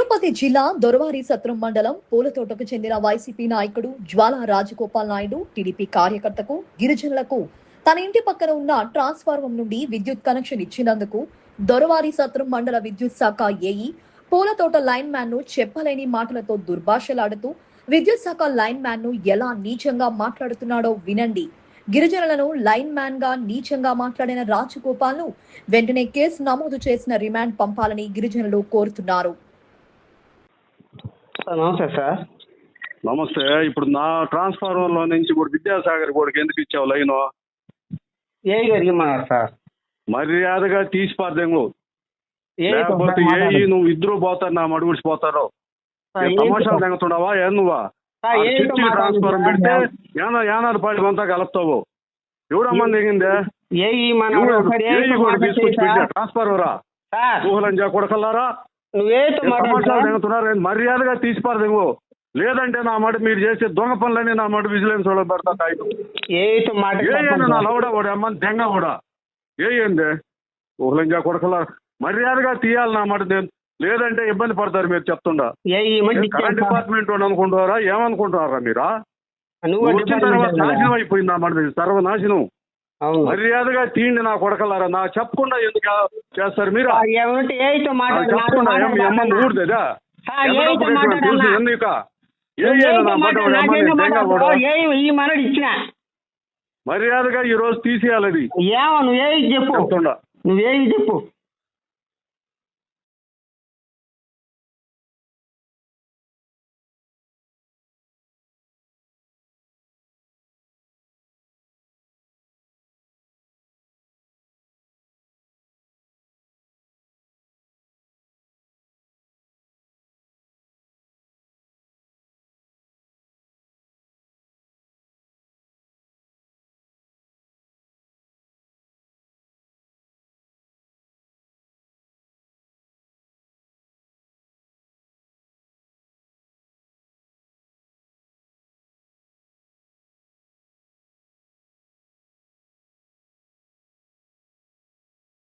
తిరుపతి జిల్లా దొరవారి సత్రం మండలం పూలతోటకు చెందిన వైసీపీ నాయకుడు జ్వాలా రాజగోపాల్ నాయుడు టీడీపీ కార్యకర్తకు గిరిజనులకు తన ఇంటి పక్కన ఉన్న ట్రాన్స్ఫార్మర్ నుండి విద్యుత్ కనెక్షన్ ఇచ్చినందుకు దొరవారి సత్రం మండల విద్యుత్ శాఖ ఏఈ పూలతోట లైన్ మ్యాన్ ను చెప్పలేని మాటలతో దుర్భాషలాడుతూ విద్యుత్ శాఖ లైన్ మ్యాన్ ను ఎలా నీచంగా మాట్లాడుతున్నాడో వినండి. గిరిజనులను లైన్ మ్యాన్ గా నీచంగా మాట్లాడిన రాజగోపాల్ ను వెంటనే కేసు నమోదు చేసిన రిమాండ్ పంపాలని గిరిజనులు కోరుతున్నారు. నమస్తే సార్. నమస్తే. ఇప్పుడు నా ట్రాన్స్ఫార్మర్లో నుంచి ఇప్పుడు విద్యాసాగర్ గోడికి ఎందుకు ఇచ్చావు లైను? ఏ గారు ఇమ్మన్నారు సార్. మర్యాదగా తీసి పార్దెంగు, లేకపోతే ఏ నువ్వు ఇద్దరు పోతారు, నా మడుగుడిచి పోతారు. తమాషాలు తెగుతున్నావా? ఏ నువ్వా ట్రాన్స్ఫార్మర్ పెడితే ఏనాడు పాటి అంతా కలుపుతావు. ఎవడమ్మా దిగిందే? తీసుకొచ్చి పెట్టా ట్రాన్స్ఫార్మరా ఊహలంజా కొడకల్లారా? మర్యాదగా తీసిపారదేమో, లేదంటే నా మాట మీరు చేసే దొంగ పనులన్నీ నా మాట విజిలెన్స్ వాళ్ళు పెడతా. నా లౌడా కూడా అమ్మని దెంగ కూడా ఏందే ఊహలంజా కొడకల్లారా? మర్యాదగా తీయాలి నా మాట, లేదంటే ఇబ్బంది పడతారు. మీరు చెప్తుండా కరెంట్ డిపార్ట్మెంట్ అనుకుంటున్నారా? ఏమనుకుంటున్నారా మీరా? వచ్చిన తర్వాత నాశనం అయిపోయింది నా మాట, సర్వనాశనం. మర్యాదగా తీయండి నా కొడకలారా. నా చెప్పకుండా ఎందుకు చేస్తారు మీరు? చెప్పకుండా అమ్మని ఊడిదా ఎందుక మర్యాదగా ఈ రోజు తీసేయాలి. అది చెప్తుండా నువ్వేమి చెప్పు.